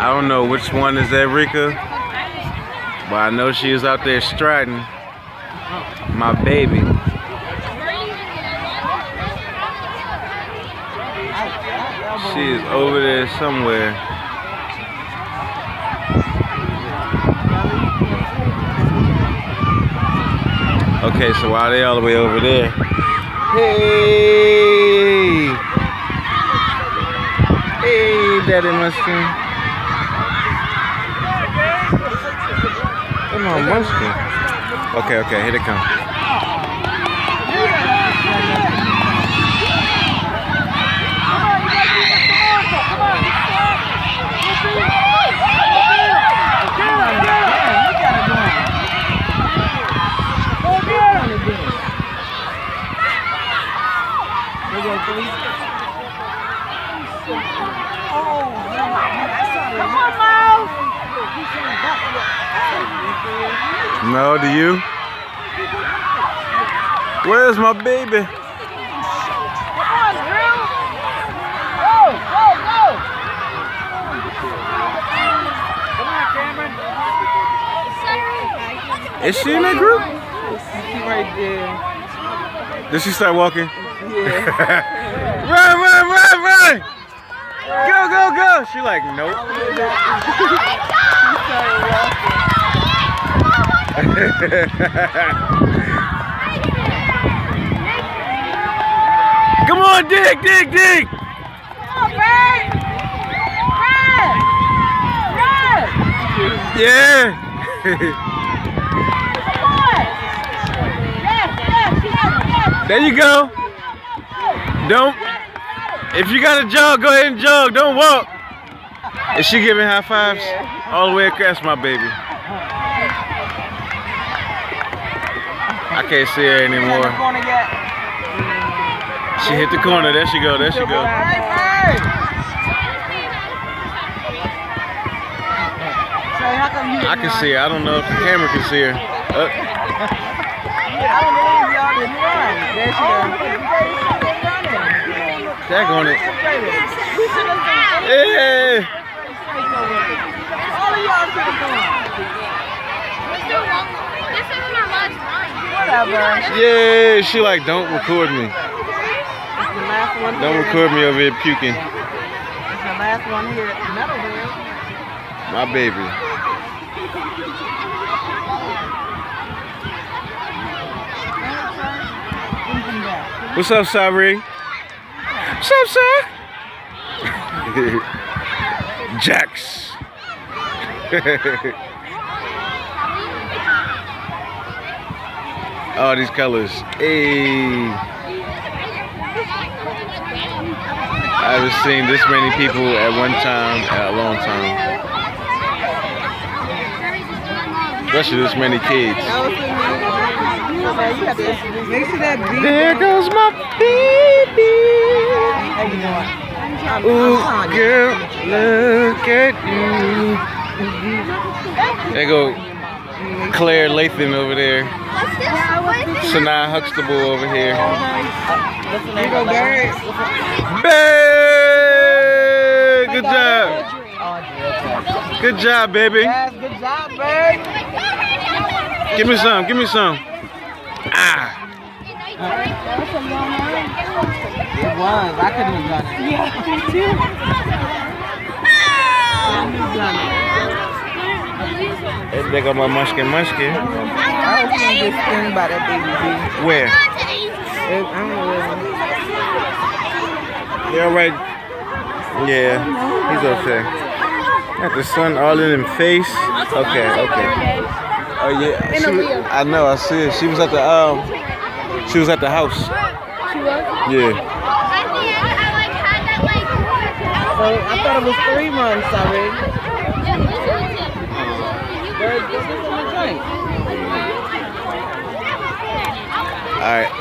I don't know which one is Erica, but I know she is out there striding my baby. She is over there somewhere. Okay, so while they all the way over there, hey, Daddy Munchkin. Come on, Munchkin. Okay, here they come. No, do you? Where's my baby? Come on, Drew! Go! Come on, Cameron! Is she in that group? She right there. Did she start walking? Yeah. Run! Go! She like, nope. Come on, dig! Come on, Brad! Run! Yeah! Come on! Yes! There you go. Don't. If you gotta jog, go ahead and jog. Don't walk. Is she giving high fives? All the way across my baby. I can't see her anymore. She hit the corner. There she go. I can see her. I don't know if the camera can see her. I don't believe y'all didn't run. There she goes. Tag on it. Yeah. All of y'all should have gone. Whatever. Yeah, she like, don't record me. It's the last one Don't here. record me over here puking. It's the last one here at Meadowville. My baby. What's up, Sabri? What's up, sir? Jax. All these colors. Hey. I haven't seen this many people at one time at a long time. Especially this many kids. There goes my baby. Ooh, girl, look at you. There go Claire Lathan over there. Sanaa Huxtable over here. There go Barrett. Babe! Good job. Good job, baby. Yes, good job, babe. Give me some. Ah. It was. I couldn't have done it. Yeah, me too. There go my Munchkin. I was going to get scared by that baby. Where? I don't know where. You alright? Yeah, he's okay. Got the sun all in his face. Okay. Oh yeah, I know. I see it. She was at the house. She was? Yeah. So I thought it was 3 months already. All right.